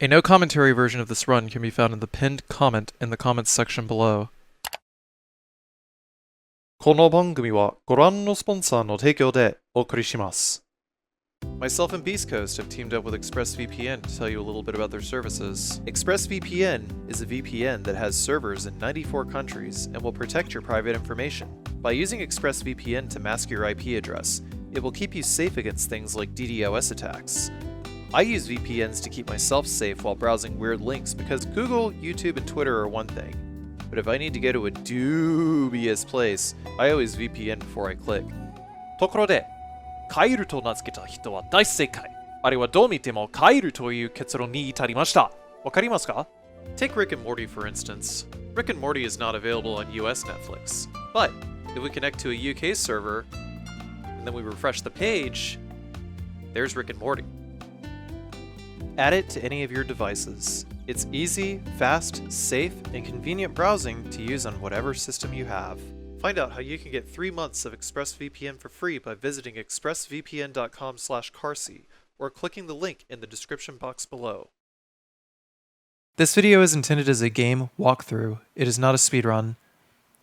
A no commentary version of this run can be found in the pinned comment in the comments section below. この番組はご覧のスポンサーの提供でお送りします。Myself and Beast Coast have teamed up with ExpressVPN to tell you a little bit about their services. ExpressVPN is a VPN that has servers in 94 countries and will protect your private information. By using ExpressVPN to mask your IP address, it will keep you safe against things like DDoS attacks. I use VPNs to keep myself safe while browsing weird links because Google, YouTube, and Twitter are one thing. But if I need to go to a dubious place, I always VPN before I click. ところで、カイルと名付けた人は大正解。あれはどう見てもカイルという結論に至りました。わかりますか? Take Rick and Morty for instance. Rick and Morty is not available on US Netflix. But if we connect to a UK server, and then we refresh the page, there's Rick and Morty. Add it to any of your devices. It's easy, fast, safe, and convenient browsing to use on whatever system you have. Find out how you can get 3 months of ExpressVPN for free by visiting expressvpn.com/Carcy or clicking the link in the description box below. This video is intended as a game walkthrough. It is not a speedrun.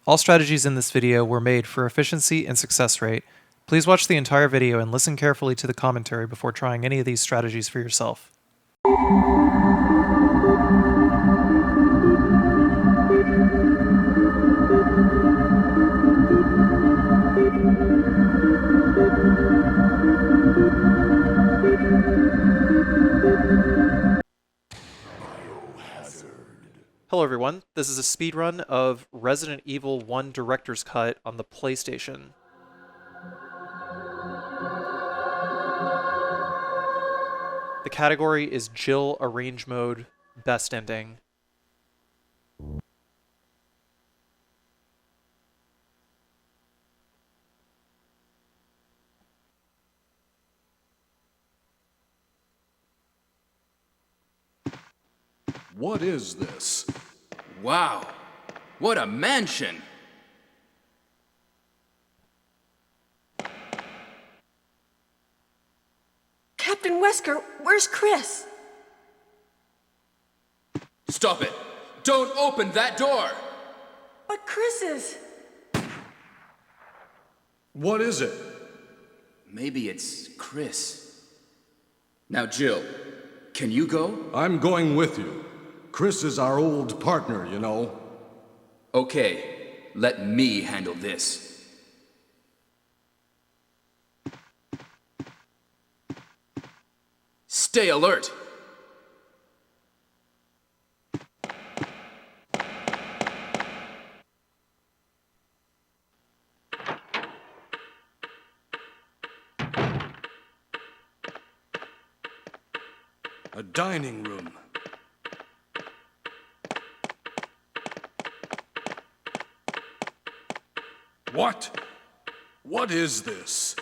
All strategies in this video were made for efficiency and success rate. Please watch the entire video and listen carefully to the commentary before trying any of these strategies for yourself. Hello everyone, this is a speedrun of Resident Evil 1 Director's Cut on the PlayStation. The category is Jill Arrange Mode Best Ending. What is this? Wow, what a mansion! Captain Wesker, where's Chris? Stop it! Don't open that door! But Chris is... What is it? Maybe it's Chris. Now, Jill, can you go? I'm going with you. Chris is our old partner, you know. Okay, let me handle this. Stay alert! A dining room. What? What is this?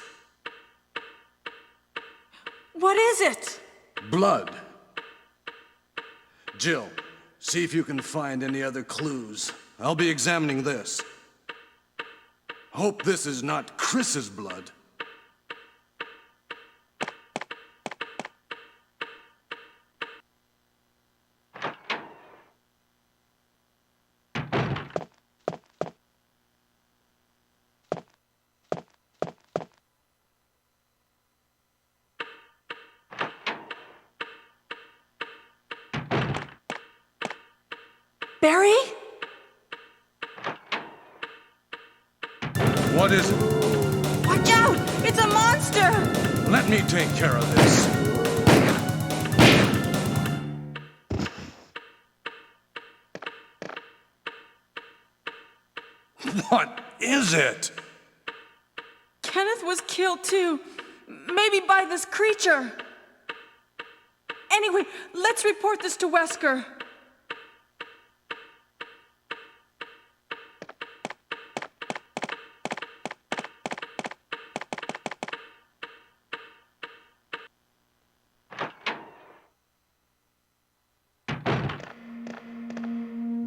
What is it? Blood. Jill, see if you can find any other clues. I'll be examining this. Hope this is not Chris's blood. Barry? What is it? Watch out! It's a monster! Let me take care of this. What is it? Kenneth was killed too. Maybe by this creature. Anyway, let's report this to Wesker.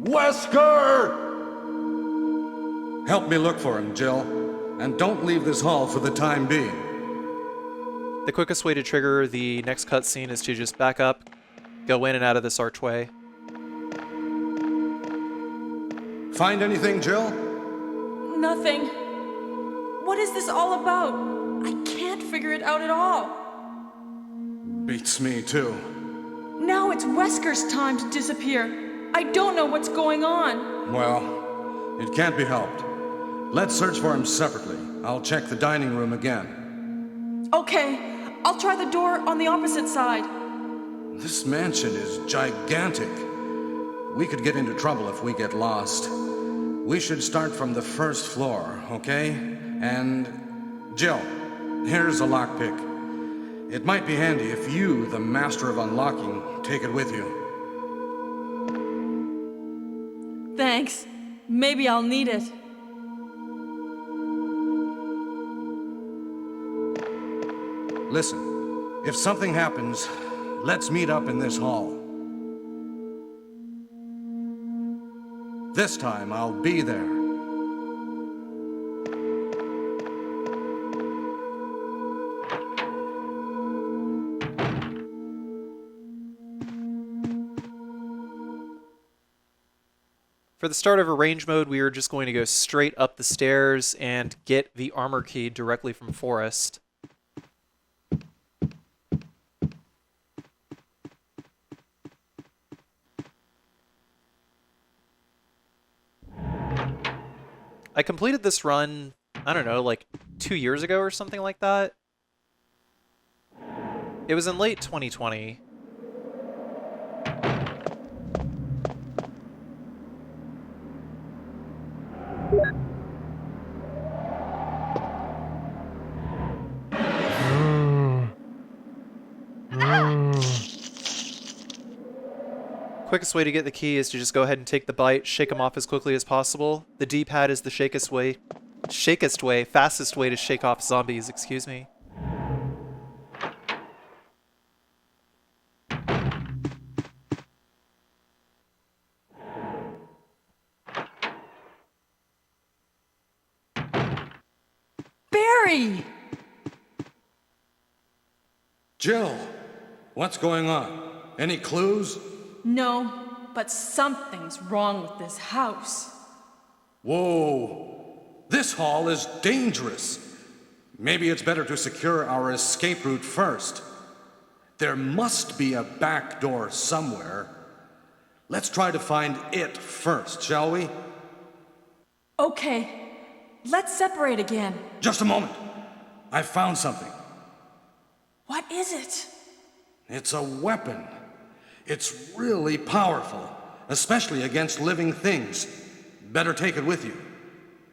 Wesker! Help me look for him, Jill. And don't leave this hall for the time being. The quickest way to trigger the next cutscene is to just back up, go in and out of this archway. Find anything, Jill? Nothing. What is this all about? I can't figure it out at all. Beats me, too. Now it's Wesker's time to disappear. I don't know what's going on. Well, it can't be helped. Let's search for him separately. I'll check the dining room again. Okay, I'll try the door on the opposite side. This mansion is gigantic. We could get into trouble if we get lost. We should start from the first floor, okay? And... Jill, here's a lockpick. It might be handy if you, the master of unlocking, take it with you. Thanks. Maybe I'll need it. Listen, if something happens, let's meet up in this hall. This time, I'll be there. For the start of arrange mode, we are just going to go straight up the stairs and get the armor key directly from Forrest. I completed this run, I don't know, like 2 years ago or something like that. It was in late 2020. Quickest way to get the key is to just go ahead and take the bite, shake them off as quickly as possible. The D-pad is the fastest way to shake off zombies, excuse me. Barry! Jill, what's going on? Any clues? No, but something's wrong with this house. Whoa! This hall is dangerous. Maybe it's better to secure our escape route first. There must be a back door somewhere. Let's try to find it first, shall we? Okay, let's separate again. Just a moment. I found something. What is it? It's a weapon. It's really powerful, especially against living things. Better take it with you.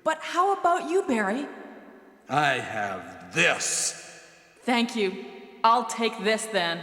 But how about you, Barry? I have this. Thank you. I'll take this then.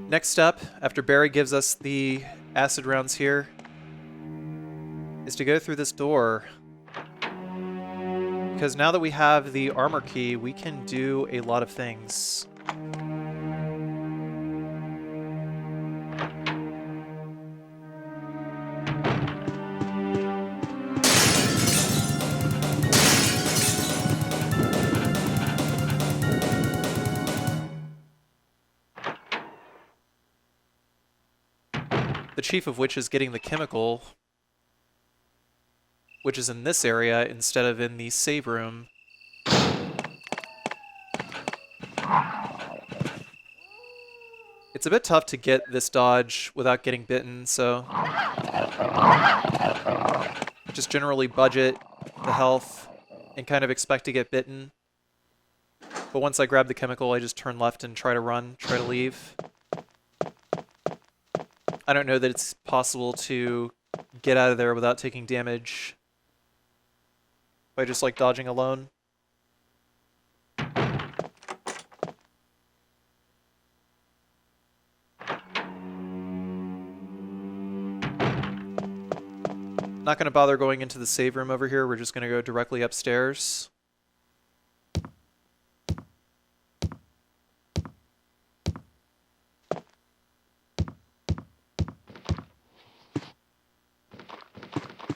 Next up, after Barry gives us the acid rounds here, is to go through this door. Because now that we have the armor key, we can do a lot of things. The chief of which is getting the chemical, which is in this area instead of in the save room. It's a bit tough to get this dodge without getting bitten, so just generally budget the health and kind of expect to get bitten. But once I grab the chemical, I just turn left and try to run, try to leave. I don't know that it's possible to get out of there without taking damage by just like dodging alone. Not going to bother going into the save room over here. We're just going to go directly upstairs.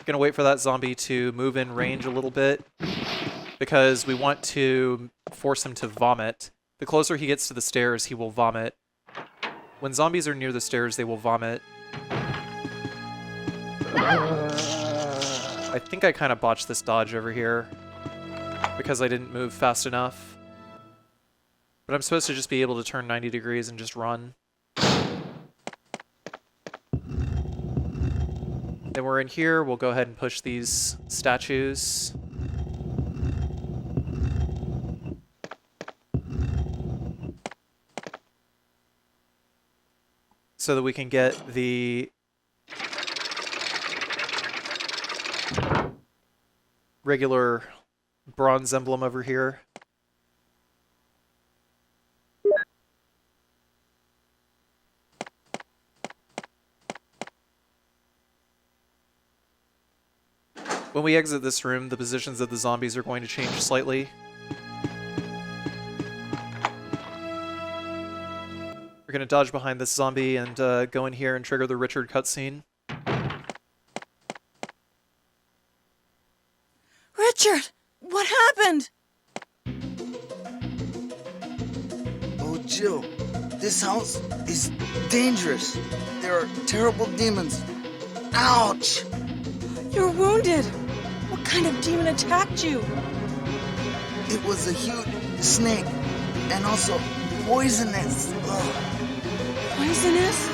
Going to wait for that zombie to move in range a little bit because we want to force him to vomit. The closer he gets to the stairs, he will vomit. When zombies are near the stairs, they will vomit. I think I kind of botched this dodge over here because I didn't move fast enough. But I'm supposed to just be able to turn 90 degrees and just run. Then we're in here, we'll go ahead and push these statues. So that we can get the regular bronze emblem over here. When we exit this room, the positions of the zombies are going to change slightly. We're going to dodge behind this zombie and go in here and trigger the Richard cutscene. Richard! What happened? Oh, Jill, this house is dangerous. There are terrible demons. Ouch! You're wounded. What kind of demon attacked you? It was a huge snake and also poisonous. Ugh. Poisonous?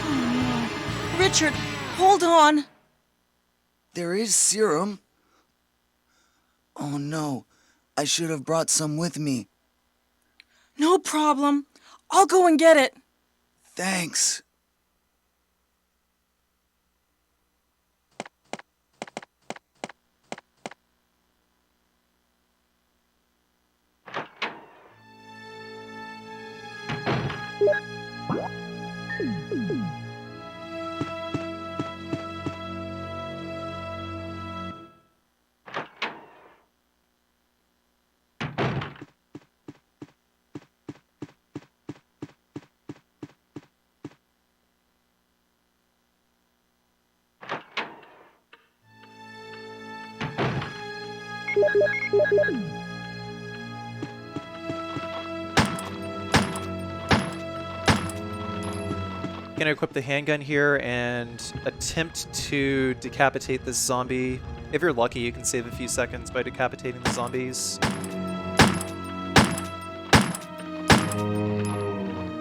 Oh no. Richard, hold on. There is serum. Oh no, I should have brought some with me. No problem. I'll go and get it. Thanks. Gonna equip the handgun here and attempt to decapitate this zombie. If you're lucky, you can save a few seconds by decapitating the zombies.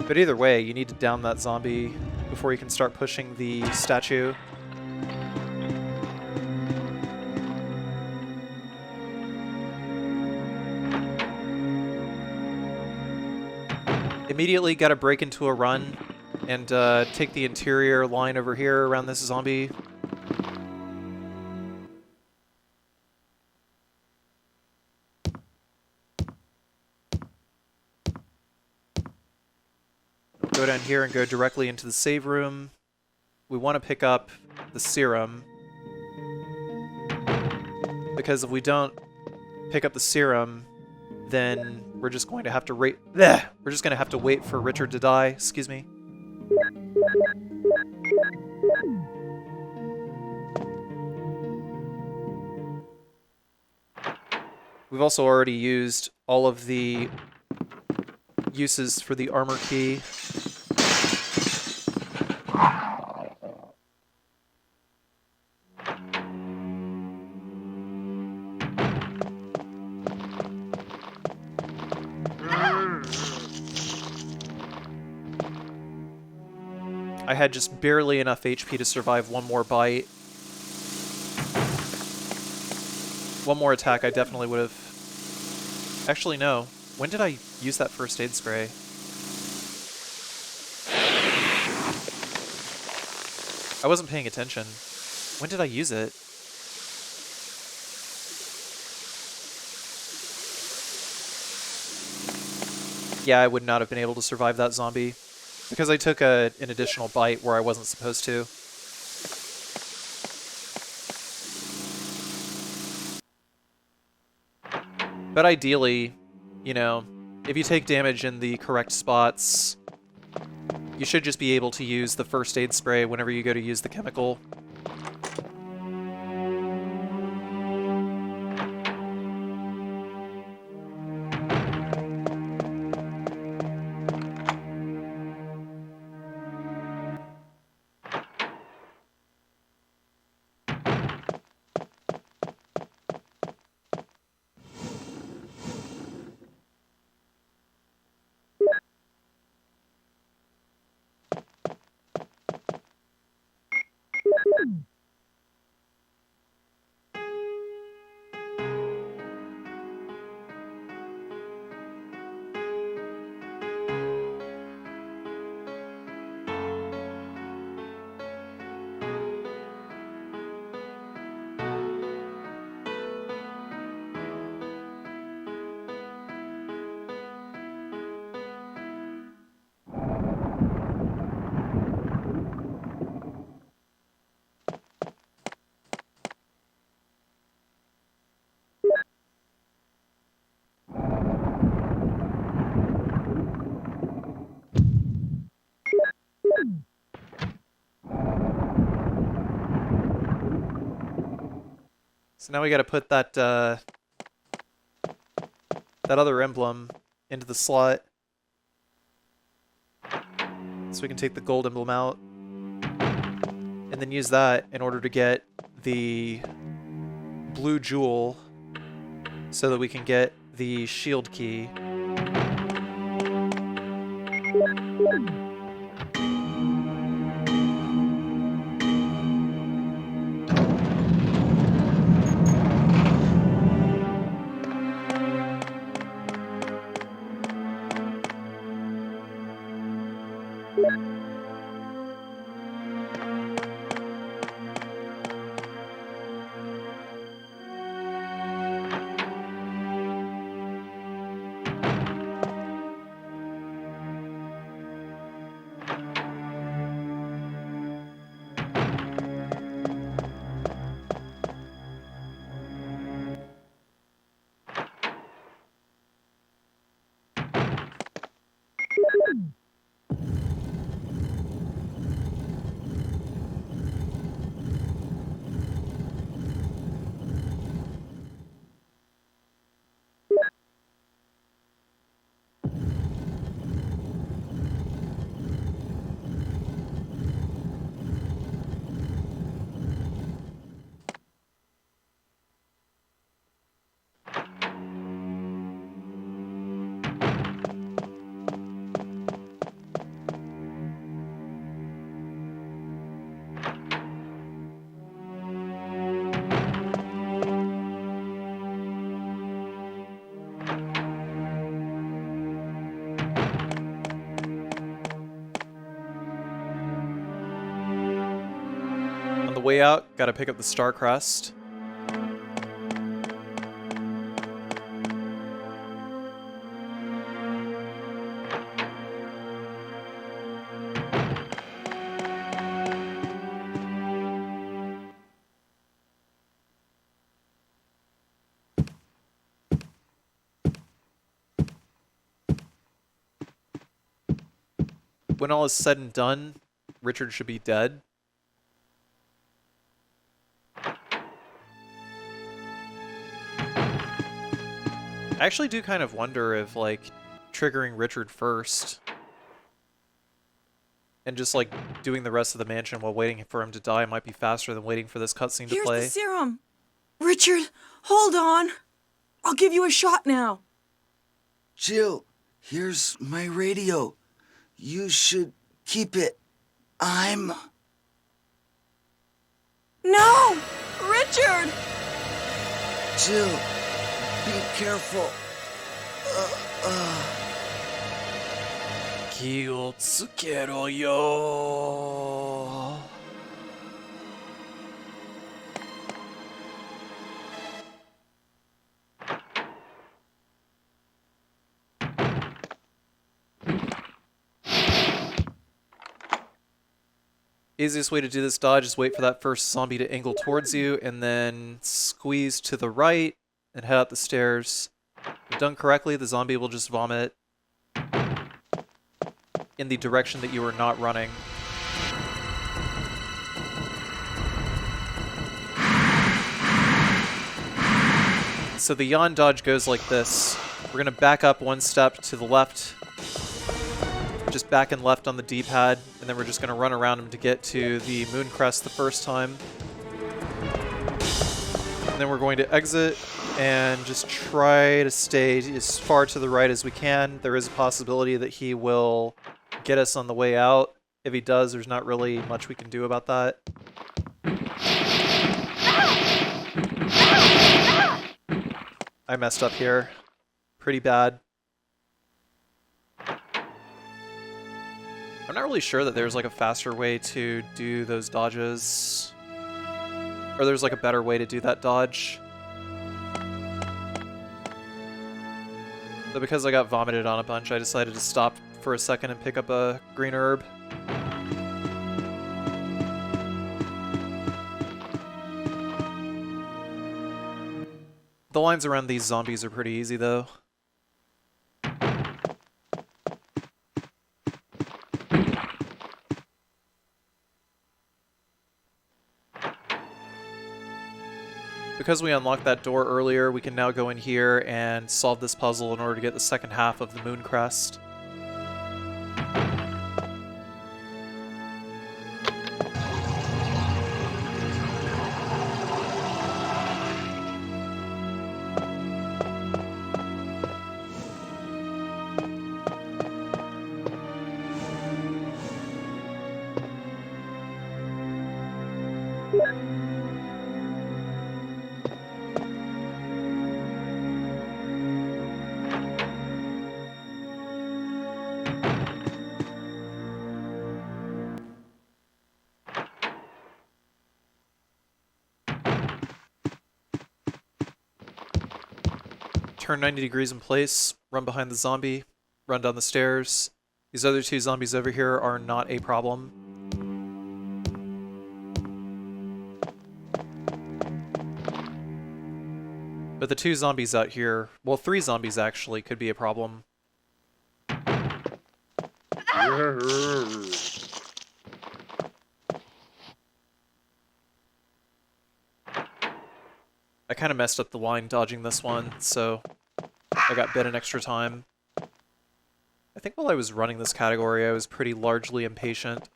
But either way, you need to down that zombie before you can start pushing the statue. Immediately gotta break into a run and take the interior line over here around this zombie. Go down here and go directly into the save room. We want to pick up the serum, because if we don't pick up the serum, then we're just going to have to wait. We're just going to have to wait for Richard to die. Excuse me. We've also already used all of the uses for the armor key. I had just barely enough HP to survive one more bite. One more attack, I definitely would have... Actually, no. When did I use that first aid spray? I wasn't paying attention. When did I use it? Yeah, I would not have been able to survive that zombie, because I took an additional bite where I wasn't supposed to. But ideally, you know, if you take damage in the correct spots, you should just be able to use the first aid spray whenever you go to use the chemical. So now we gotta put that, that other emblem into the slot. So we can take the gold emblem out. And then use that in order to get the blue jewel so that we can get the shield key. Way out, gotta pick up the star crest. When all is said and done, Richard should be dead. I actually do kind of wonder if, like, triggering Richard first and just, like, doing the rest of the mansion while waiting for him to die might be faster than waiting for this cutscene to play. Here's the serum. Richard, hold on. I'll give you a shot now. Jill, here's my radio. You should keep it. I'm... No! Richard! Jill, be careful. 気をつけろよ。Easiest way to do this dodge is wait for that first zombie to angle towards you and then squeeze to the right and head up the stairs. Done correctly, the zombie will just vomit in the direction that you are not running. So the yawn dodge goes like this. We're going to back up one step to the left, just back and left on the D-pad, and then we're just going to run around him to get to the moon crest the first time. And then we're going to exit and just try to stay as far to the right as we can. There is a possibility that he will get us on the way out. If he does, there's not really much we can do about that. I messed up here. Pretty bad. I'm not really sure that there's like a faster way to do those dodges. Or there's like a better way to do that dodge. But because I got vomited on a bunch, I decided to stop for a second and pick up a green herb. The lines around these zombies are pretty easy though. Because we unlocked that door earlier, we can now go in here and solve this puzzle in order to get the second half of the moon crest. Turn 90 degrees in place, run behind the zombie, run down the stairs. These other two zombies over here are not a problem. But the two zombies out here, well, three zombies actually, could be a problem. I kind of messed up the line dodging this one, so I got bit an extra time. I think while I was running this category, I was pretty largely impatient.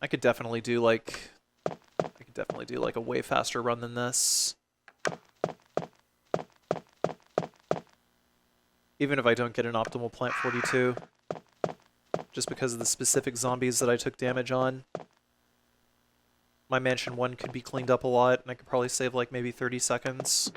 I could definitely do like a way faster run than this. Even if I don't get an optimal Plant 42, just because of the specific zombies that I took damage on. My Mansion 1 could be cleaned up a lot, and I could probably save like maybe 30 seconds.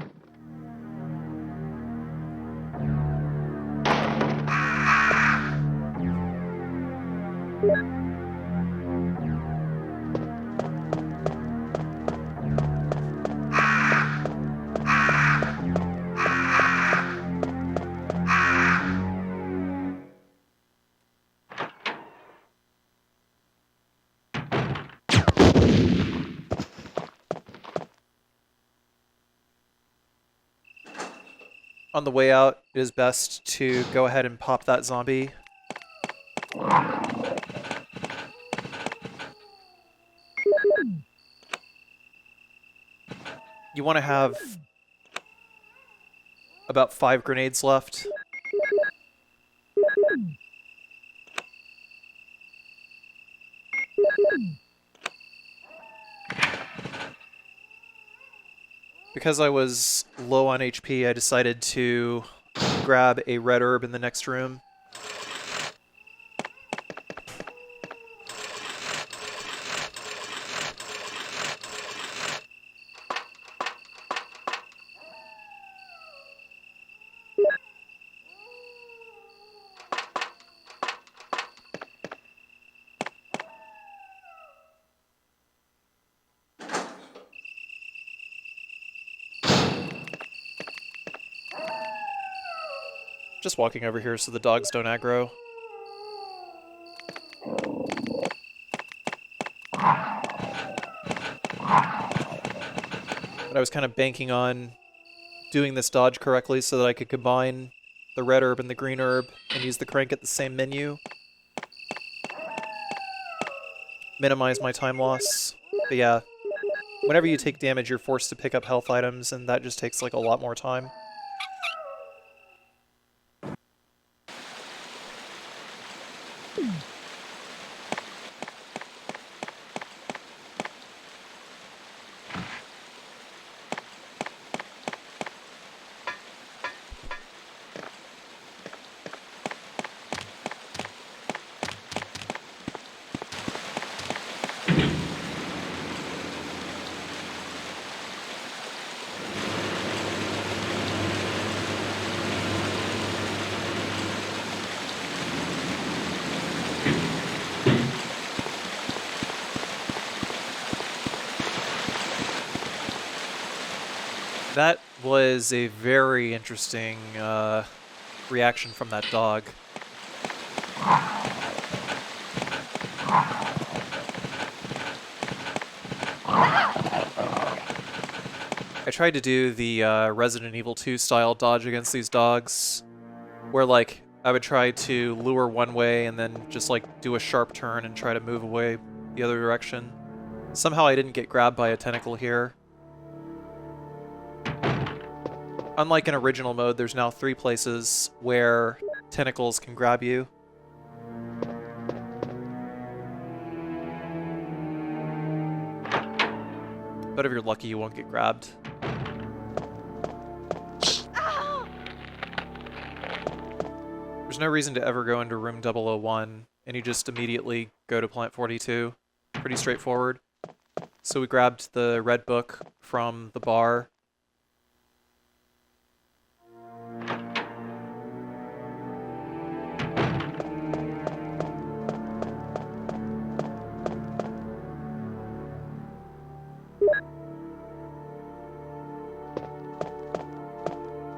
On the way out, it is best to go ahead and pop that zombie. You want to have about 5 grenades left. Because I was low on HP, I decided to grab a red herb in the next room. Just walking over here so the dogs don't aggro. But I was kind of banking on doing this dodge correctly so that I could combine the red herb and the green herb and use the crank at the same menu. Minimize my time loss. But yeah, whenever you take damage, you're forced to pick up health items, and that just takes like a lot more time. That was a very interesting reaction from that dog. I tried to do the Resident Evil 2 style dodge against these dogs, where like I would try to lure one way and then just like do a sharp turn and try to move away the other direction. Somehow I didn't get grabbed by a tentacle here. Unlike in original mode, there's now 3 places where tentacles can grab you. But if you're lucky, you won't get grabbed. There's no reason to ever go into room 001, and you just immediately go to Plant 42. Pretty straightforward. So we grabbed the red book from the bar.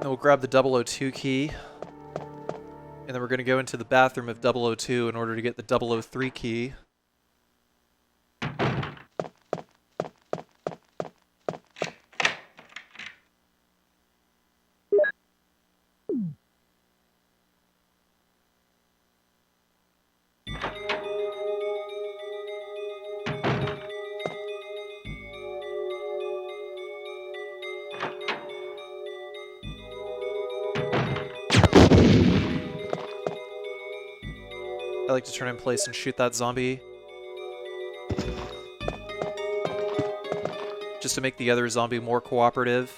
Then we'll grab the 002 key, and then we're going to go into the bathroom of 002 in order to get the 003 key. I like to turn in place and shoot that zombie. Just to make the other zombie more cooperative.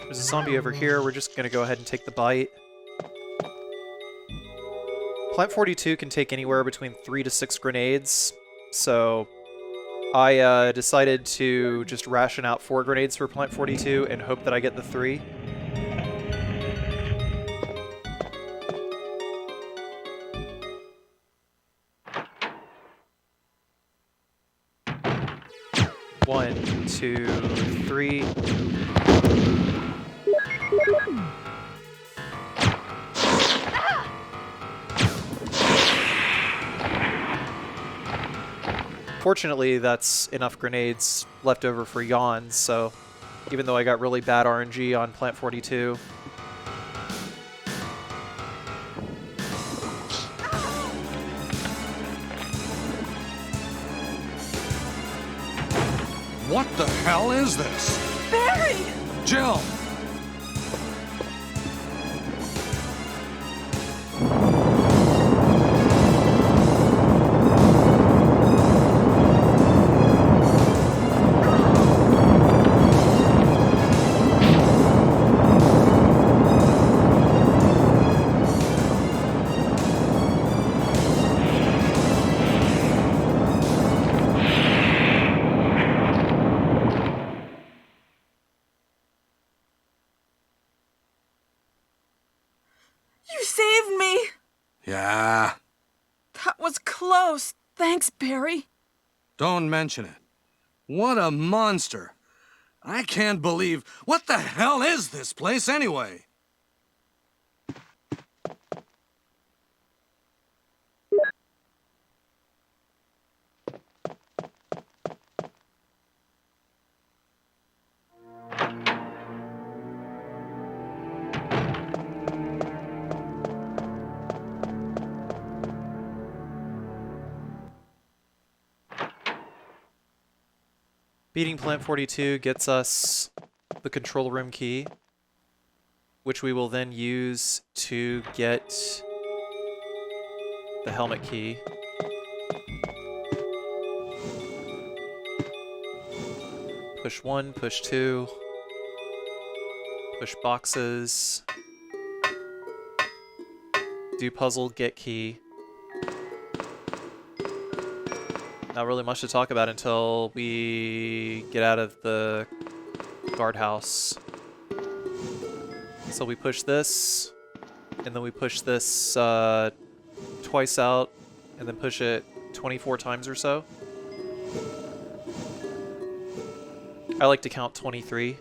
There's a zombie over here. We're just going to go ahead and take the bite. Plant 42 can take anywhere between 3 to 6 grenades, so I decided to just ration out 4 grenades for Plant 42 and hope that I get the 3. One, two, three. Fortunately, that's enough grenades left over for Yawn, so even though I got really bad RNG on Plant 42. What the hell is this? Barry! Jill! You saved me! Yeah. That was close. Thanks, Barry. Don't mention it. What a monster. I can't believe... What the hell is this place, anyway? Beating Plant 42 gets us the control room key, which we will then use to get the helmet key. Push 1, push 2, push boxes, do puzzle, get key. Not really much to talk about until we get out of the guardhouse. So we push this, and then we push this twice out, and then push it 24 times or so. I like to count 23.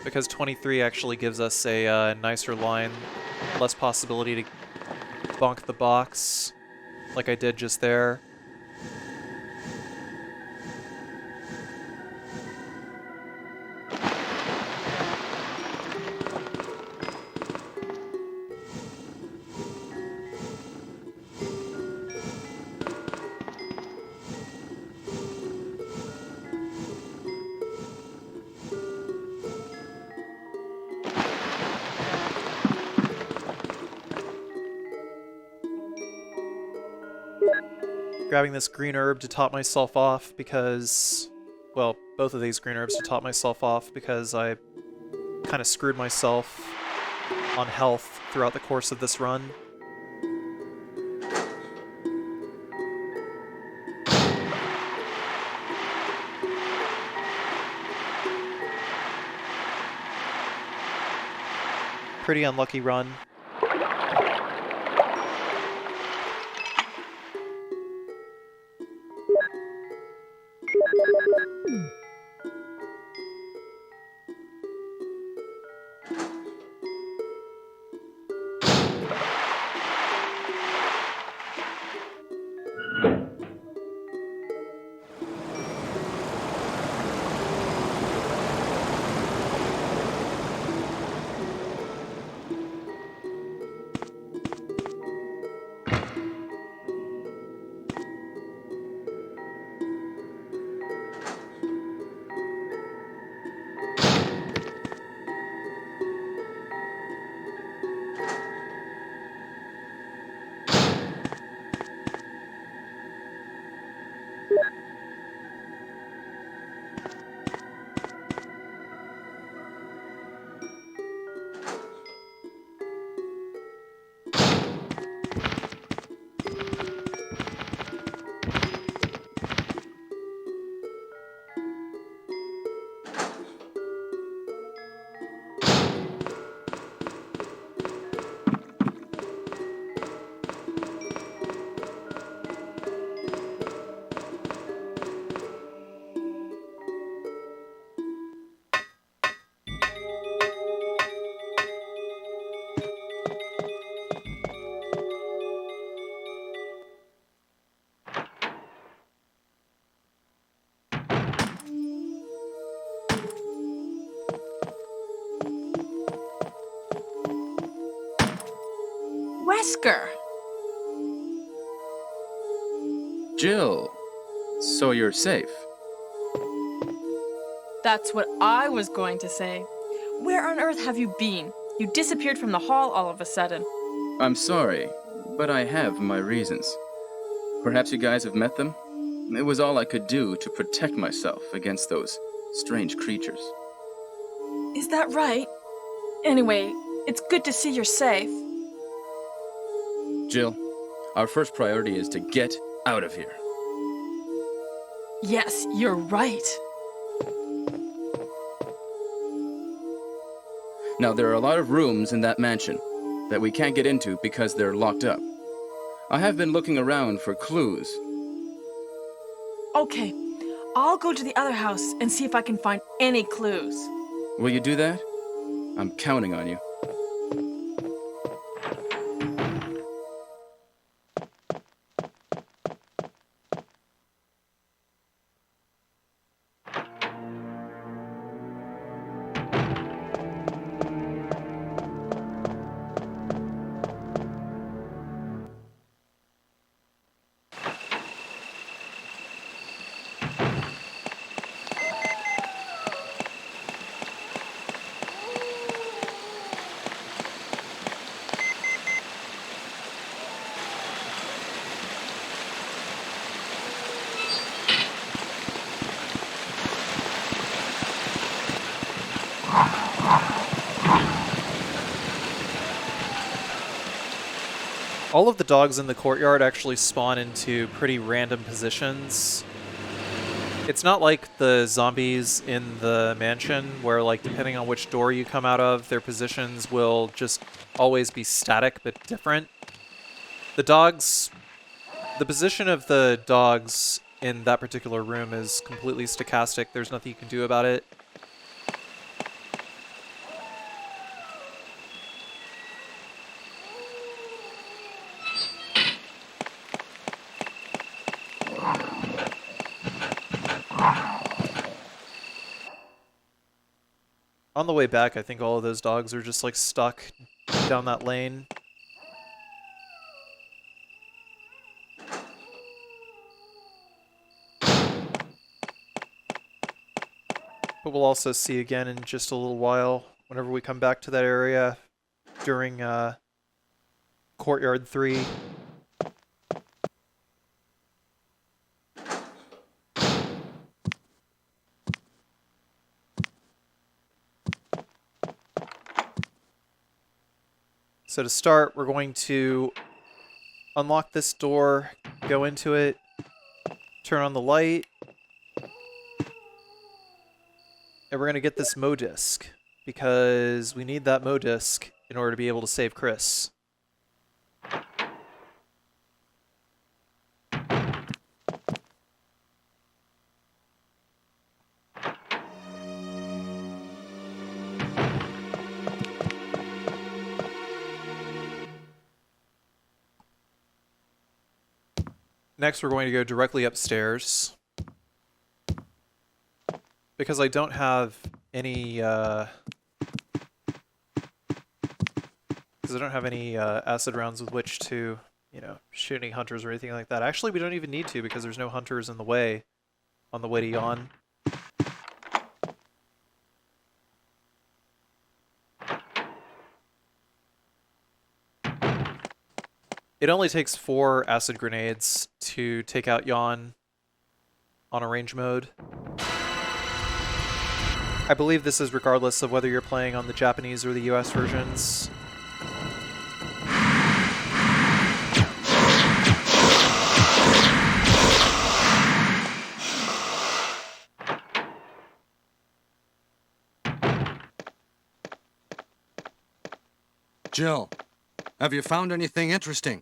Because 23 actually gives us a nicer line, less possibility to bonk the box like I did just there. Grabbing this green herb to top myself off because, well, both of these green herbs to top myself off because I kind of screwed myself on health throughout the course of this run. Pretty unlucky run. Wesker! Jill, so you're safe. That's what I was going to say. Where on earth have you been? You disappeared from the hall all of a sudden. I'm sorry, but I have my reasons. Perhaps you guys have met them? It was all I could do to protect myself against those strange creatures. Is that right? Anyway, it's good to see you're safe. Jill, Our first priority is to get out of here. Yes, you're right. Now, there are a lot of rooms in that mansion that we can't get into because they're locked up. I have been looking around for clues. Okay, I'll go to the other house and see if I can find any clues. Will you do that? I'm counting on you. All of the dogs in the courtyard actually spawn into pretty random positions. It's not like the zombies in the mansion where, like, depending on which door you come out of, their positions will just always be static but different. The position of the dogs in that particular room is completely stochastic. There's nothing you can do about it. On the way back, I think all of those dogs are just, like, stuck down that lane. But we'll also see again in just a little while, whenever we come back to that area during Courtyard 3. So to start, we're going to unlock this door, go into it, turn on the light, and we're going to get this Mo disc, because we need that Mo disc in order to be able to save Chris. Next, we're going to go directly upstairs. Because I don't have any, acid rounds with which to, shoot any hunters or anything like that. Actually, we don't even need to because there's no hunters in the way on the way to Yawn. It only takes 4 acid grenades to take out Yawn on arrange mode. I believe this is regardless of whether you're playing on the Japanese or the US versions. Jill, have you found anything interesting?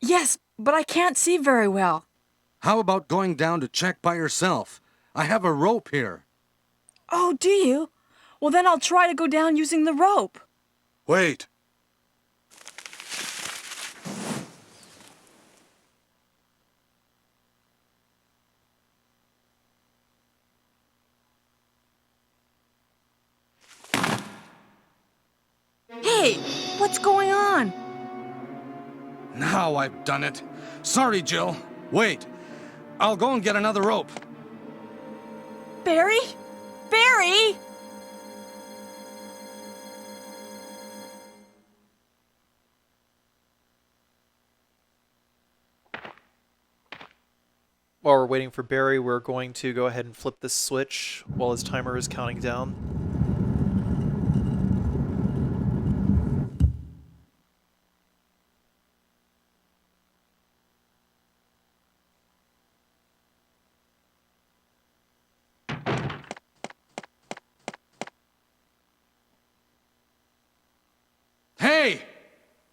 Yes, but I can't see very well. How about going down to check by yourself? I have a rope here. Oh, do you? Well, then I'll try to go down using the rope. Wait. Hey, what's going on? Now I've done it. Sorry, Jill. Wait. I'll go and get another rope. Barry? Barry? While we're waiting for Barry, we're going to go ahead and flip this switch while his timer is counting down.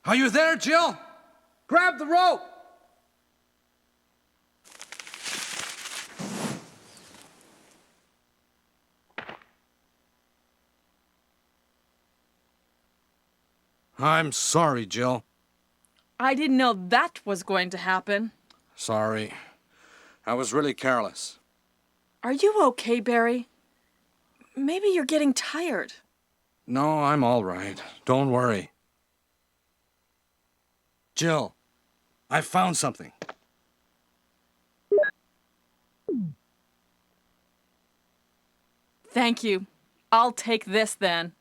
Are you there, Jill? Grab the rope! I'm sorry, Jill. I didn't know that was going to happen. Sorry. I was really careless. Are you okay, Barry? Maybe you're getting tired. No, I'm all right. Don't worry. Jill, I found something. Thank you. I'll take this then.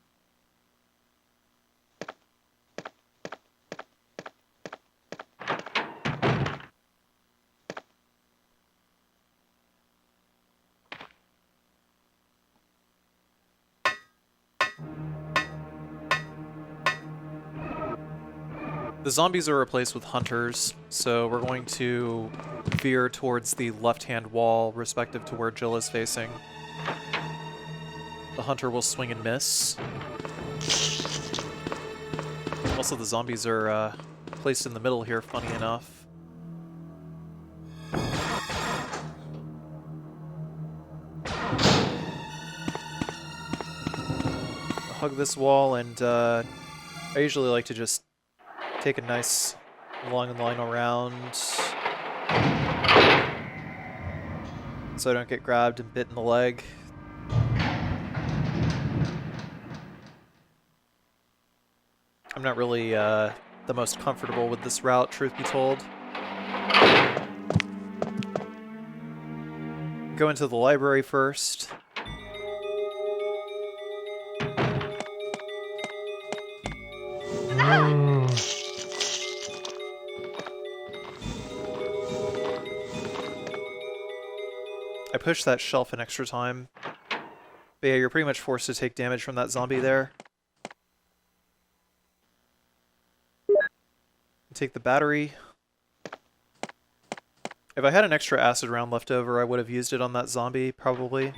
The zombies are replaced with hunters, so we're going to veer towards the left-hand wall, respective to where Jill is facing. The hunter will swing and miss. Also, the zombies are placed in the middle here, funny enough. Hug this wall, and I usually like to just take a nice long line around so I don't get grabbed and bit in the leg. I'm not really the most comfortable with this route, truth be told. Go into the library first. I pushed that shelf an extra time. But yeah, you're pretty much forced to take damage from that zombie there. Take the battery. If I had an extra acid round left over, I would have used it on that zombie, probably.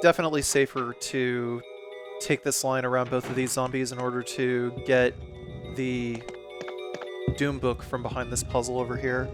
Definitely safer to take this line around both of these zombies in order to get the Doom book from behind this puzzle over here.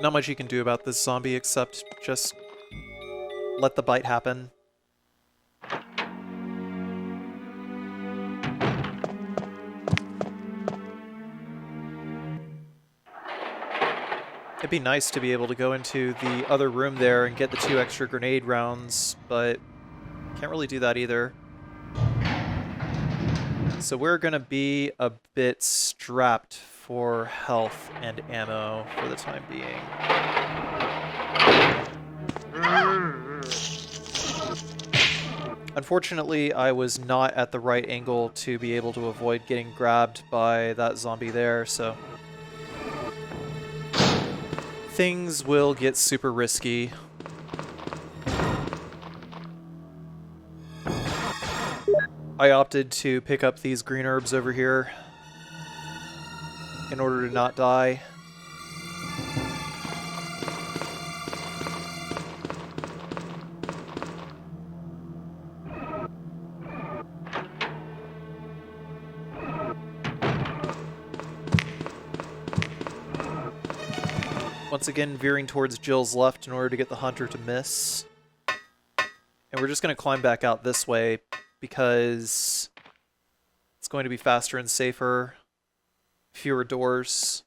Not much you can do about this zombie except just let the bite happen. It'd be nice to be able to go into the other room there and get the 2 extra grenade rounds, but can't really do that either. So we're gonna be a bit strapped for health and ammo for the time being. Unfortunately, I was not at the right angle to be able to avoid getting grabbed by that zombie there, so things will get super risky. I opted to pick up these green herbs over here in order to not die. Once again, veering towards Jill's left in order to get the hunter to miss. And we're just going to climb back out this way because it's going to be faster and safer. Fewer doors.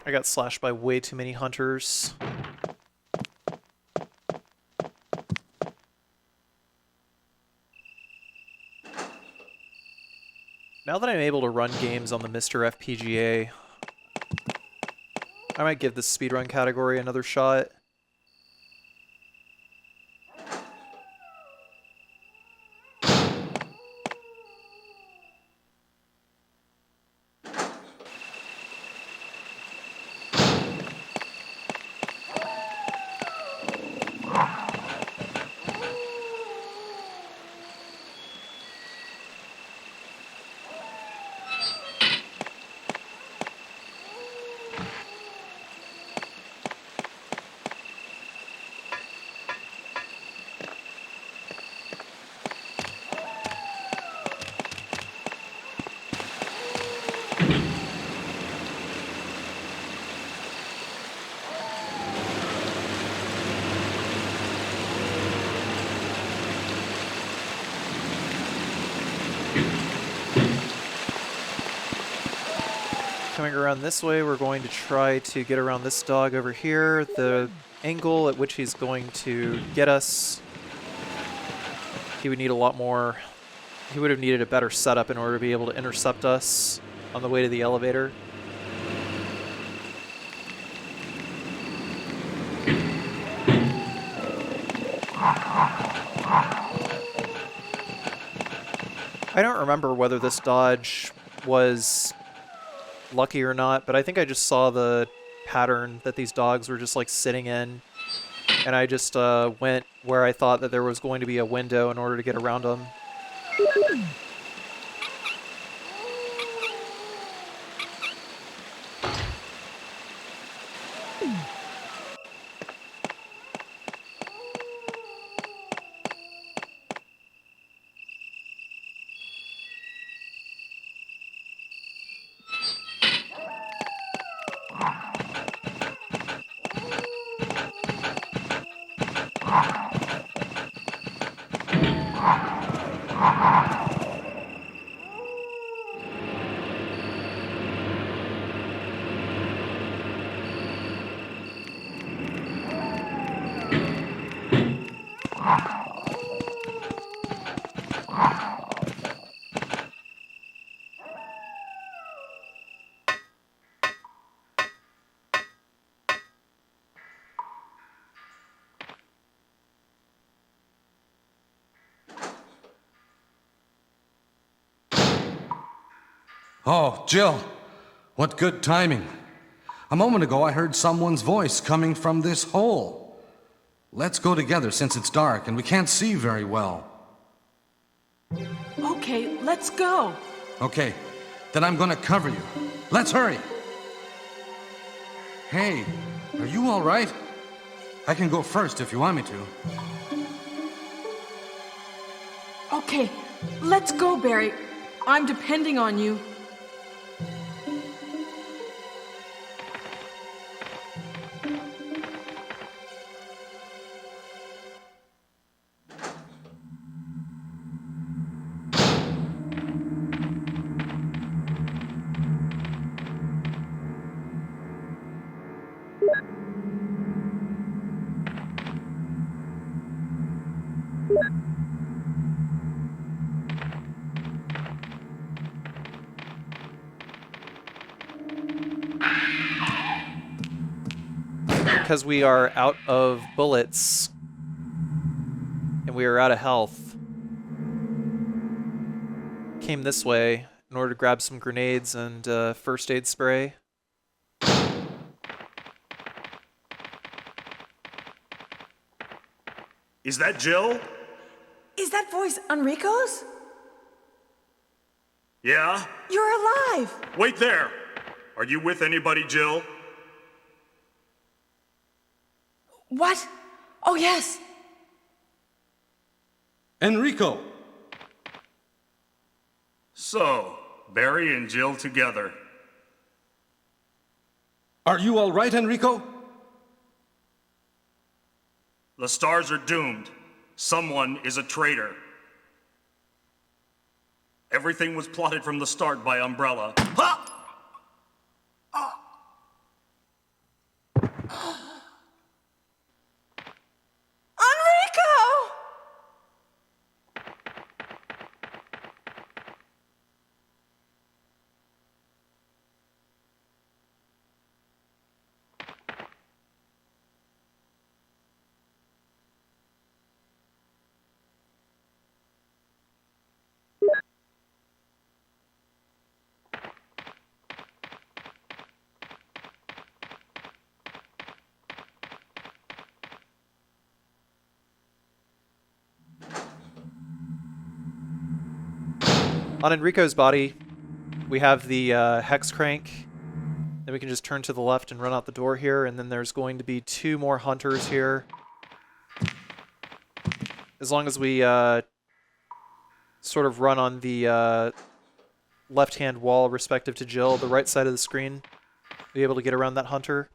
I got slashed by way too many hunters. Now that I'm able to run games on the Mr. FPGA, I might give the speedrun category another shot. Coming around this way, we're going to try to get around this dog over here. The angle at which he's going to get us, he would need a lot more. He would have needed a better setup in order to be able to intercept us on the way to the elevator. I don't remember whether this dodge was lucky or not, but I think I just saw the pattern that these dogs were just like sitting in, and I just went where I thought that there was going to be a window in order to get around them. Oh, Jill, what good timing. A moment ago I heard someone's voice coming from this hole. Let's go together since it's dark and we can't see very well. Okay, let's go. Okay, then I'm gonna cover you. Let's hurry. Hey, are you all right? I can go first if you want me to. Okay, let's go, Barry. I'm depending on you. Because we are out of bullets and we are out of health, came this way in order to grab some grenades and first aid spray. Is that Jill? Is that voice Enrico's? Yeah? You're alive! Wait there! Are you with anybody, Jill? What? Oh, yes. Enrico! So, Barry and Jill together. Are you all right, Enrico? The stars are doomed. Someone is a traitor. Everything was plotted from the start by Umbrella. Ha! On Enrico's body, we have the hex crank. Then we can just turn to the left and run out the door here, and then there's going to be 2 more hunters here. As long as we sort of run on the left-hand wall respective to Jill, the right side of the screen, be able to get around that hunter.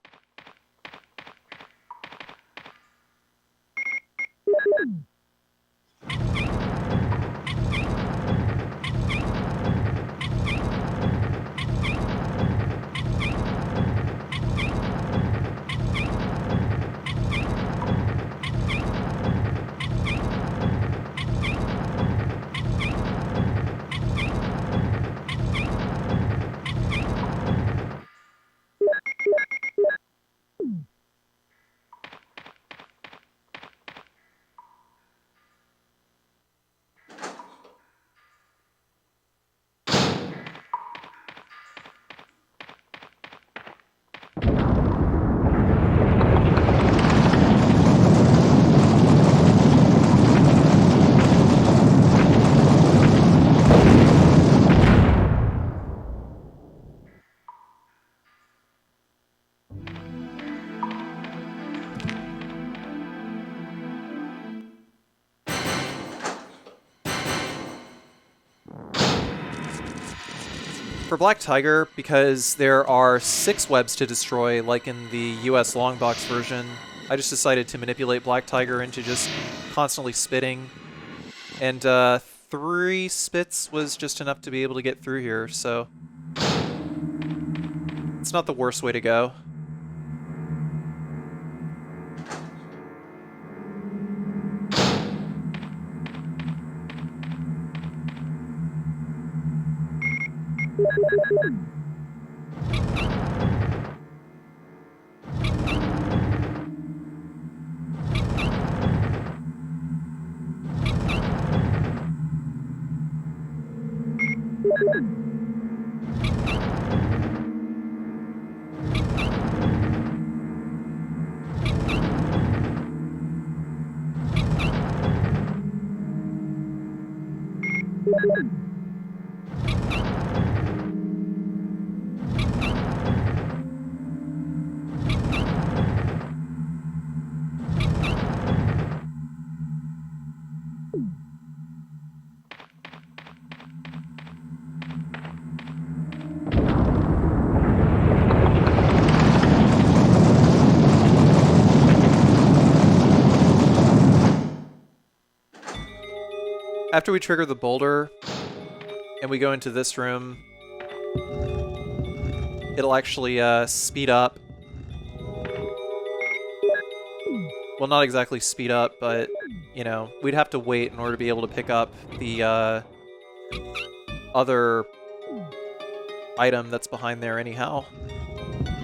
For Black Tiger, because there are 6 webs to destroy, like in the US Longbox version, I just decided to manipulate Black Tiger into just constantly spitting. And 3 spits was just enough to be able to get through here, so it's not the worst way to go. After we trigger the boulder and we go into this room, it'll actually speed up. Well, not exactly speed up, but, you know, we'd have to wait in order to be able to pick up the other item that's behind there anyhow,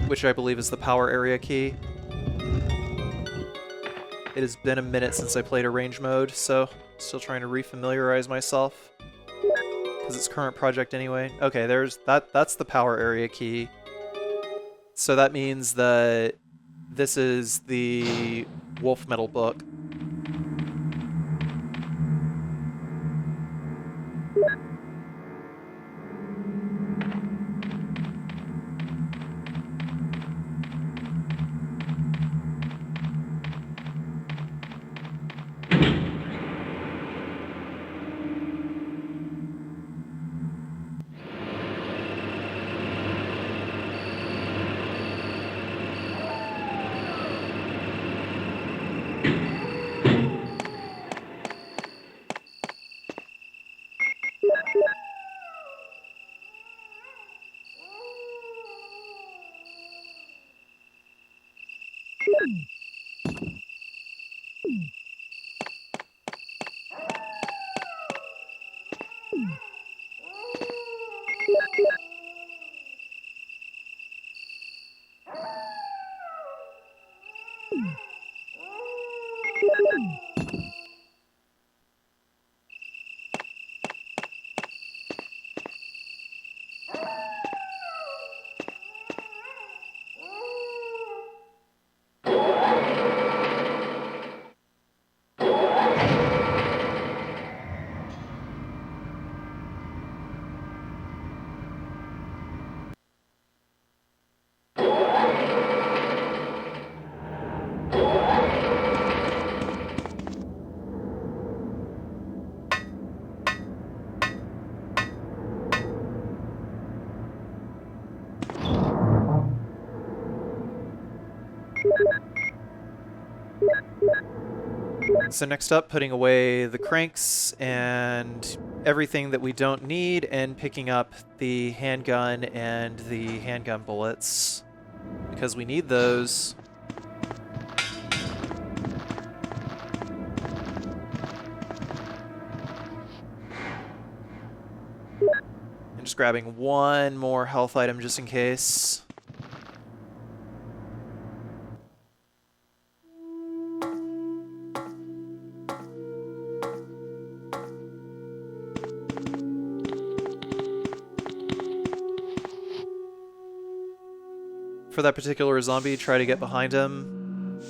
which I believe is the power area key. It has been a minute since I played arrange mode, so still trying to refamiliarize myself. Because it's current project anyway. Okay, there's that's the power area key. So that means that this is the wolf metal book. So next up, putting away the cranks and everything that we don't need, and picking up the handgun and the handgun bullets, because we need those. And just grabbing one more health item just in case. For that particular zombie, try to get behind him.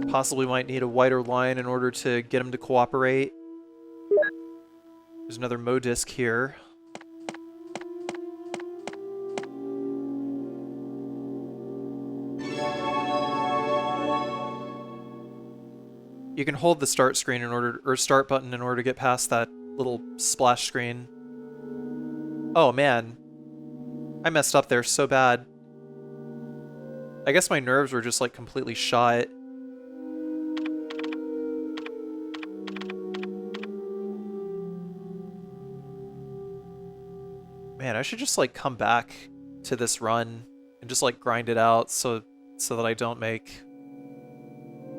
Possibly might need a wider line in order to get him to cooperate. There's another Mo disc here. You can hold the start screen in order, or start button in order to get past that little splash screen. Oh man. I messed up there so bad. I guess my nerves were just like completely shot. Man, I should just like come back to this run and just like grind it out so that I don't make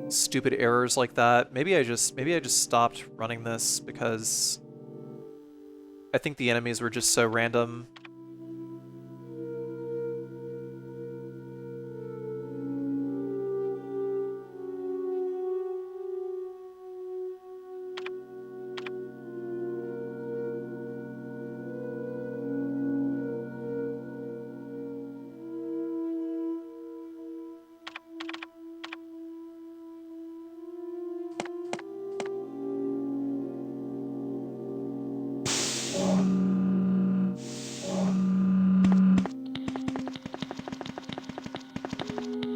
stupid errors like that. Maybe I just stopped running this because I think the enemies were just so random.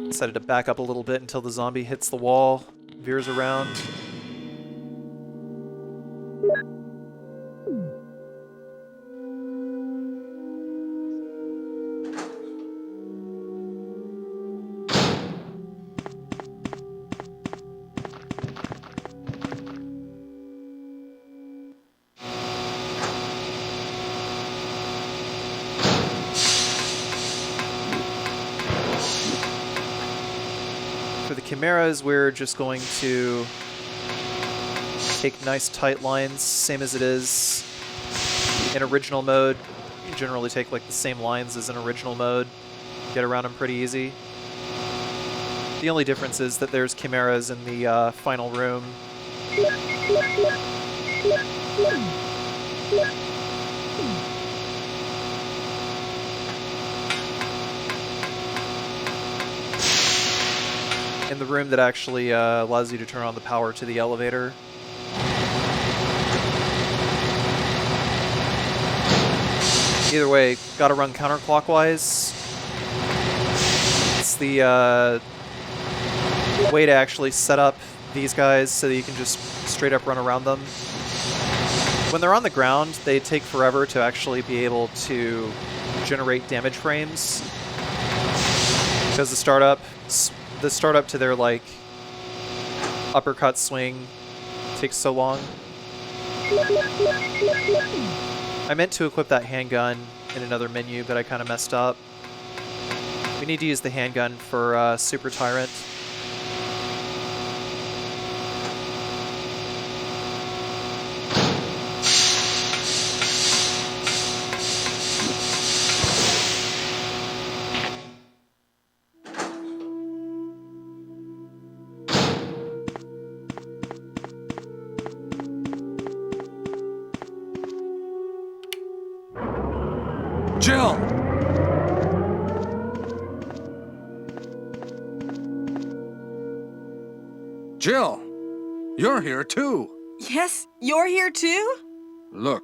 Decided to back up a little bit until the zombie hits the wall, veers around. Chimeras, we're just going to take nice tight lines, same as it is in original mode. You generally take like the same lines as in original mode, get around them pretty easy. The only difference is that there's chimeras in the final room. In the room that actually allows you to turn on the power to the elevator. Either way, gotta run counterclockwise. It's the way to actually set up these guys so that you can just straight up run around them. When they're on the ground, they take forever to actually be able to generate damage frames. Because the startup to their like uppercut swing takes so long. I meant to equip that handgun in another menu, but I kind of messed up. We need to use the handgun for Super Tyrant. Jill! Jill! You're here too! Yes, you're here too? Look,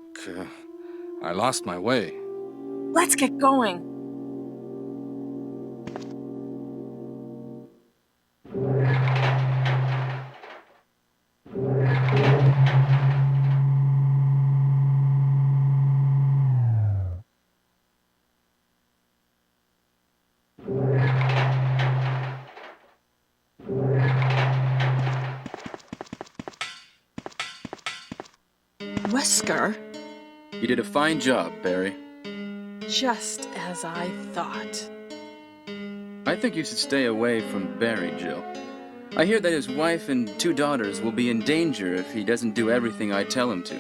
I lost my way. Let's get going. Wesker? You did a fine job, Barry. Just as I thought. I think you should stay away from Barry, Jill. I hear that his wife and 2 daughters will be in danger if he doesn't do everything I tell him to.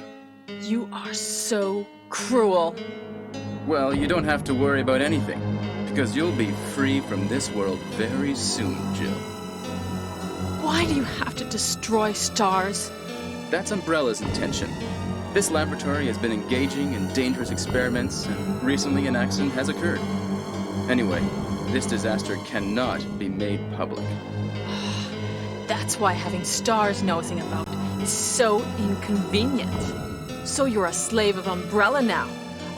You are so cruel. Well, you don't have to worry about anything, because you'll be free from this world very soon, Jill. Why do you have to destroy stars? That's Umbrella's intention. This laboratory has been engaging in dangerous experiments, and recently an accident has occurred. Anyway, this disaster cannot be made public. That's why having stars nosing about is so inconvenient. So you're a slave of Umbrella now,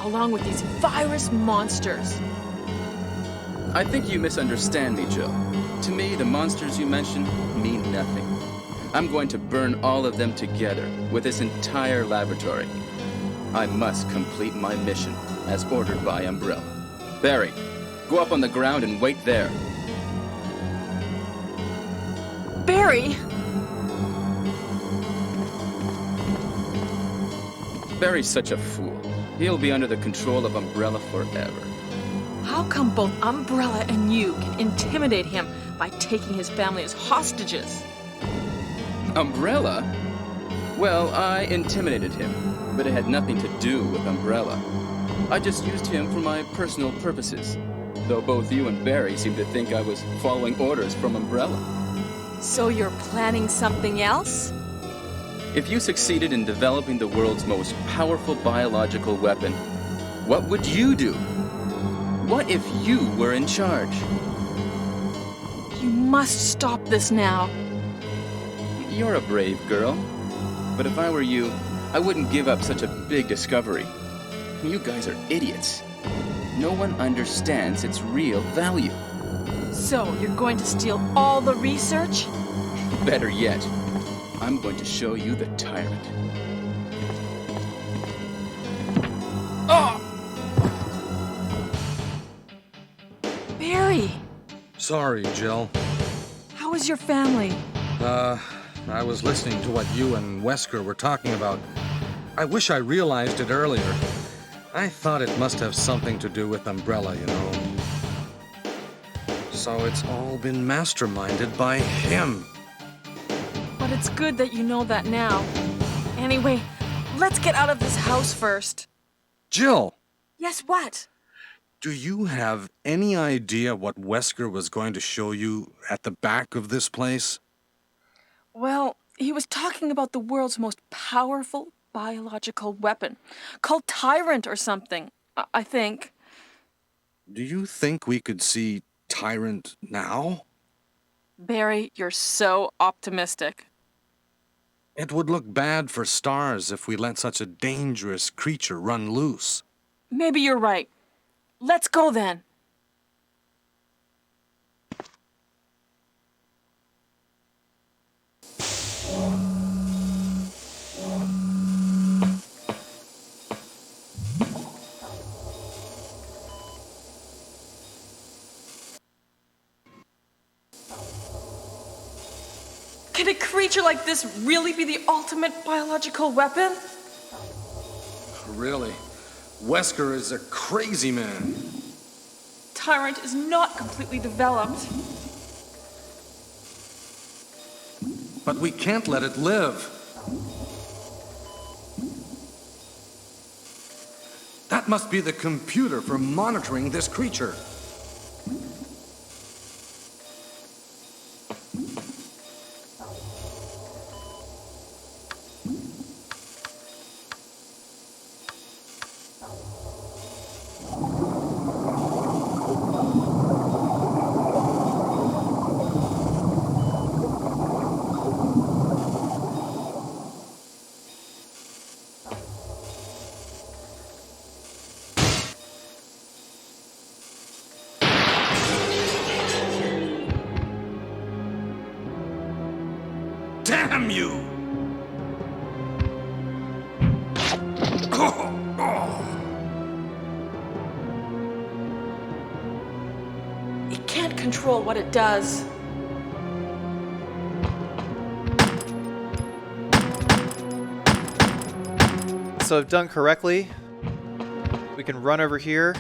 along with these virus monsters. I think you misunderstand me, Jill. To me, the monsters you mention mean nothing. I'm going to burn all of them together with this entire laboratory. I must complete my mission as ordered by Umbrella. Barry, go up on the ground and wait there. Barry! Barry's such a fool. He'll be under the control of Umbrella forever. How come both Umbrella and you can intimidate him by taking his family as hostages? Umbrella? Well, I intimidated him, but it had nothing to do with Umbrella. I just used him for my personal purposes, though both you and Barry seem to think I was following orders from Umbrella. So you're planning something else? If you succeeded in developing the world's most powerful biological weapon, what would you do? What if you were in charge? You must stop this now. You're a brave girl. But if I were you, I wouldn't give up such a big discovery. You guys are idiots. No one understands its real value. So you're going to steal all the research? Better yet, I'm going to show you the Tyrant. Oh! Barry! Sorry, Jill. How is your family? I was listening to what you and Wesker were talking about. I wish I realized it earlier. I thought it must have something to do with Umbrella, you know. So it's all been masterminded by him. But it's good that you know that now. Anyway, let's get out of this house first. Jill, Yes, what? do you have any idea what Wesker was going to show you at the back of this place? Well, he was talking about the world's most powerful biological weapon, called Tyrant or something, I think. Do you think we could see Tyrant now? Barry, you're so optimistic. It would look bad for stars if we let such a dangerous creature run loose. Maybe you're right. Let's go then. Can a creature like this really be the ultimate biological weapon? Really? Wesker is a crazy man. Tyrant is not completely developed. But we can't let it live. That must be the computer for monitoring this creature. Damn you! It can't control what it does. So if done correctly, we can run over here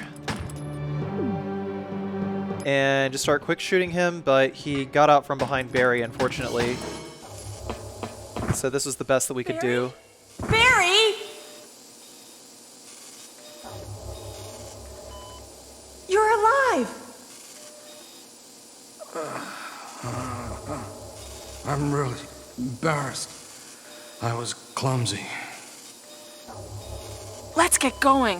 and just start quick shooting him, but he got out from behind Barry, unfortunately. So this was the best that we could do. Barry! You're alive! I'm really embarrassed. I was clumsy. Let's get going.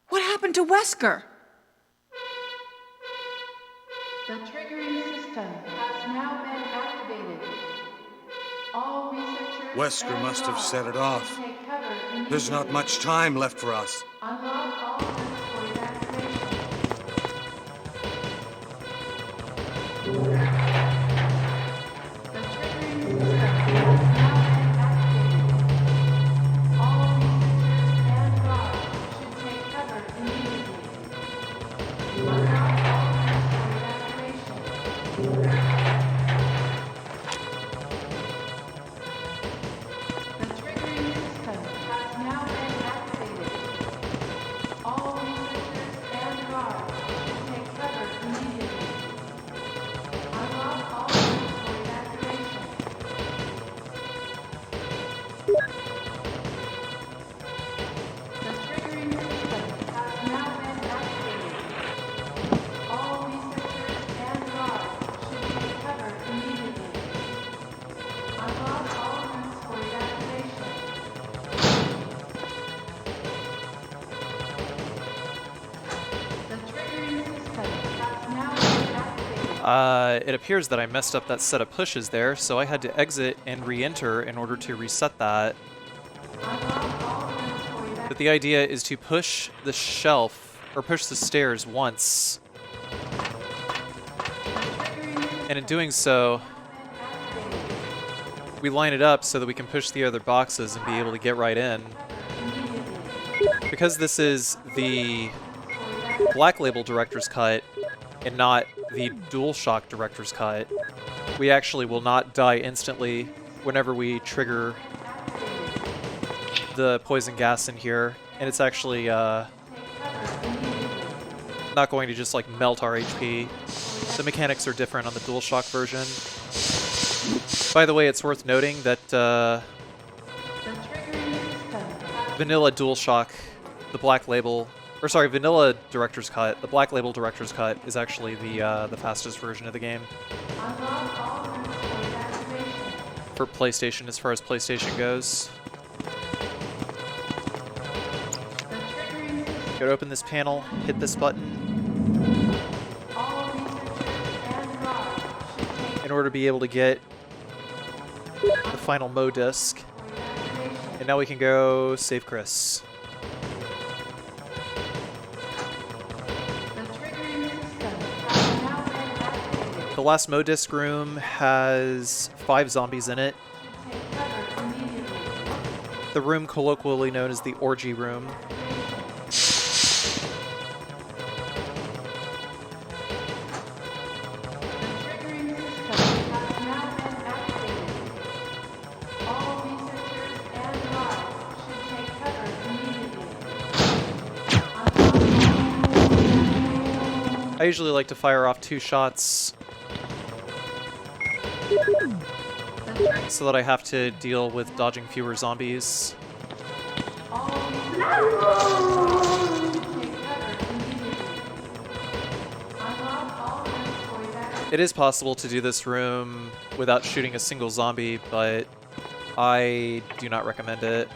What happened to Wesker? The triggering system has now been activated. All researchers Wesker must have set it off. take cover immediately. There's not much time left for us. Unlock all rooms for evacuation. The triggering system has now been activated. All researchers and guards should take cover immediately. Unlock all rooms for evacuation. The triggering system has now been activated. All researchers and guards should take cover immediately. Unlock all rooms for evacuation. The triggering system has now been activated. All researchers and guards should take cover immediately. Unlock all rooms for evacuation. The triggering system has now been activated. It appears that I messed up that set of pushes there, so I had to exit and re-enter in order to reset that. Unlock all rooms for evacuation. But the idea is to push the shelf, or push the stairs once, and in doing so, we line it up so that we can push the other boxes and be able to get right in. Because this is the Black Label Director's Cut and not the DualShock Director's Cut, we actually will not die instantly whenever we trigger the poison gas in here, and it's actually not going to just like melt our HP. The mechanics are different on the DualShock version. By the way, it's worth noting that vanilla DualShock, the Black Label, or sorry, vanilla Director's Cut, the Black Label Director's Cut is actually the fastest version of the game for PlayStation, as far as PlayStation goes. Go to open this panel, hit this button in order to be able to get the final Mo disc. And now we can go save Chris. The last Mo disc room has 5 zombies in it. The room colloquially known as the orgy room. I usually like to fire off 2 shots so that I have to deal with dodging fewer zombies. It is possible to do this room without shooting a single zombie, but I do not recommend it.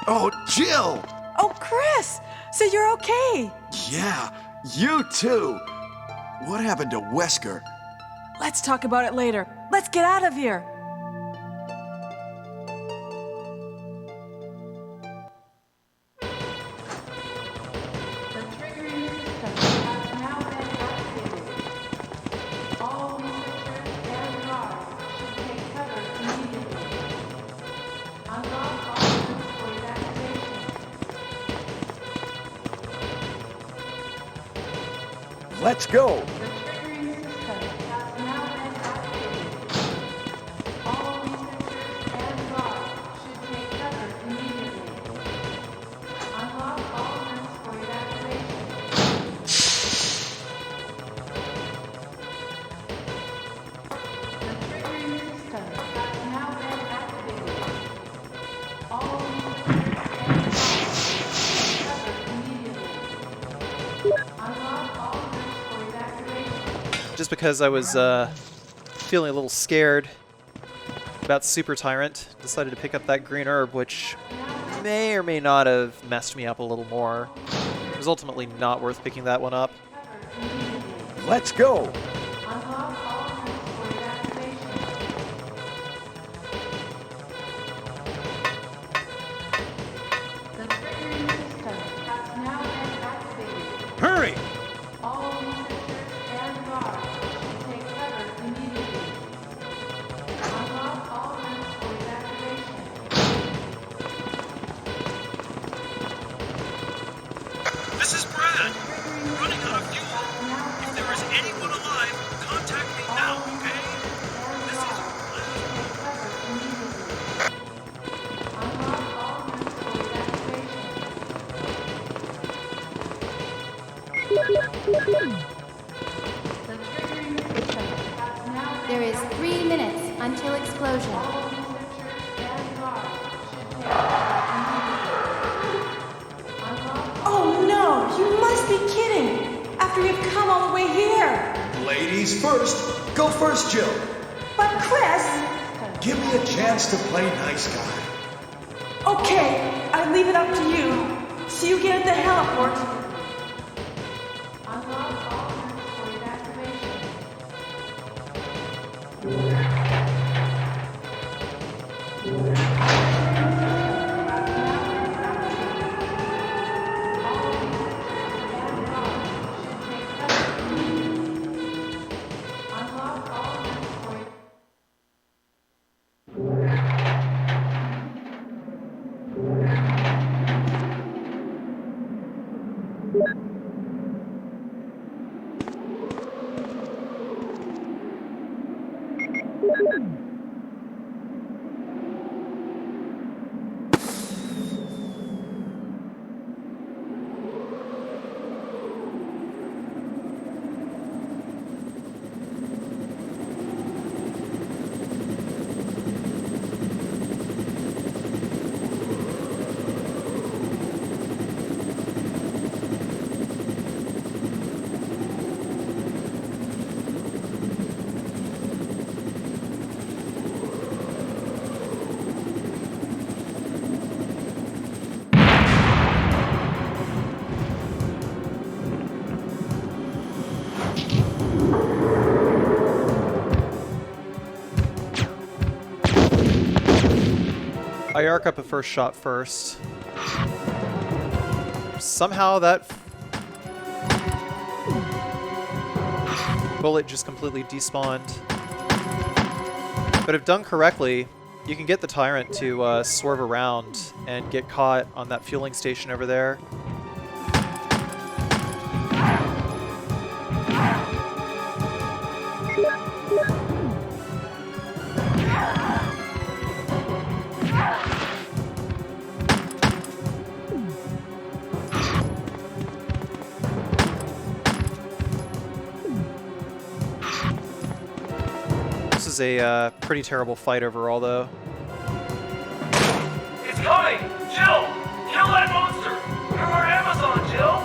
Oh, Jill! Oh, Chris! So you're okay? Yeah, you too! What happened to Wesker? Let's talk about it later. Let's get out of here. Let's go! The triggering system has now been activated. All researchers and guards should take cover immediately. Unlock all rooms for evacuation. The triggering system has now been activated. All researchers and guards should take cover immediately. Unlock all rooms for evacuation. Just because I was feeling a little scared about Super Tyrant, decided to pick up that green herb, which may or may not have messed me up a little more. It was ultimately not worth picking that one up. Let's go! Unlock all rooms for evacuation. The triggering system has now been activated. Hurry! All researchers and guards should take cover immediately. Unlock all rooms for evacuation. This is Brad. Running out of fuel. If there is anyone alive, contact me now, okay? This is Unlock all rooms for evacuation. The triggering system has now There is 3 minutes until explosion. all researchers and guards should take cover immediately. Unlock Oh no! You must be kidding! After you've come all the way here! Ladies first! Go first, Jill! But Chris! Give me a chance to play nice guy. Okay, I leave it up to you. See you again at the heliport. Unlock all rooms for evacuation. Unlock all rooms for I arc up a first shot first. Somehow that bullet just completely despawned. But if done correctly, you can get the Tyrant to swerve around and get caught on that fueling station over there. This is a pretty terrible fight overall, though. It's coming! Jill! Kill that monster! You're our Amazon, Jill!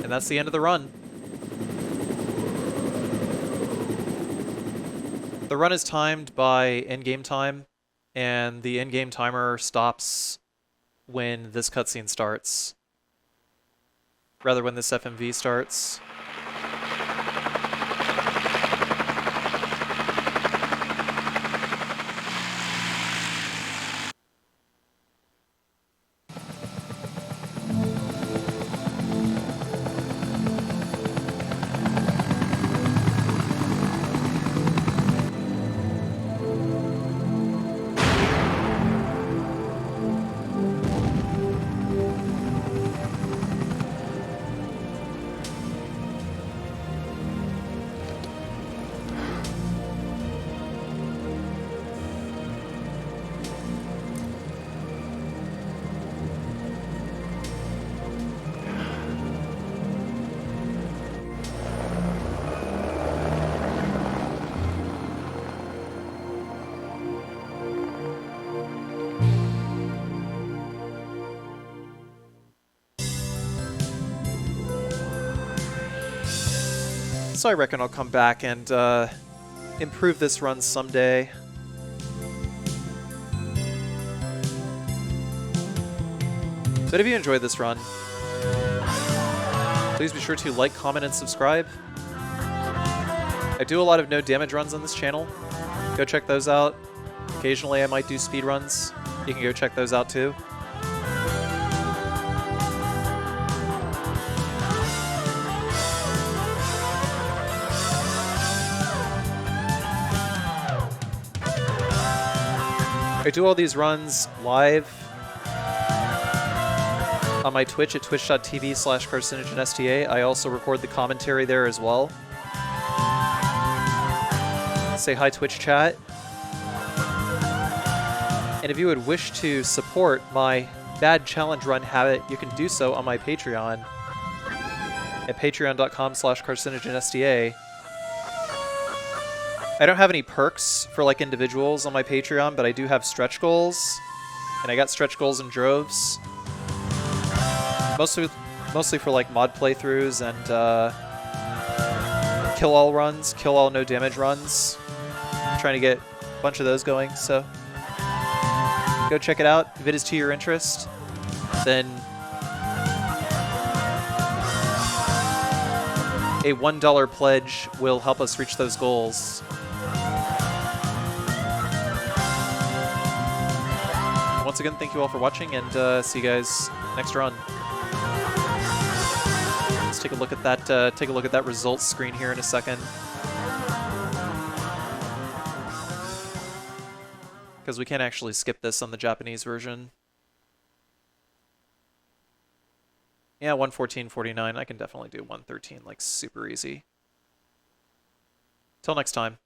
And that's the end of the run. The run is timed by in-game time, and the in-game timer stops when this cutscene starts. Rather, when this FMV starts. So I reckon I'll come back and improve this run someday. But if you enjoyed this run, please be sure to like, comment, and subscribe. I do a lot of no damage runs on this channel. Go check those out. Occasionally I might do speed runs. You can go check those out too. I do all these runs live on my Twitch at twitch.tv/Carcinogensda. I also record the commentary there as well. Say hi, Twitch chat. And if you would wish to support my bad challenge run habit, you can do so on my Patreon at patreon.com/Carcinogensda. I don't have any perks for like individuals on my Patreon, but I do have stretch goals, and I got stretch goals in droves. Mostly for like mod playthroughs and kill all runs, kill all no damage runs. I'm trying to get a bunch of those going, so go check it out. If it is to your interest, then a $1 pledge will help us reach those goals. Once again, thank you all for watching, and see you guys next run. Let's take a look at that. Take a look at that results screen here in a second, because we can't actually skip this on the Japanese version. Yeah, 114.49. I can definitely do 113 like super easy. Till next time.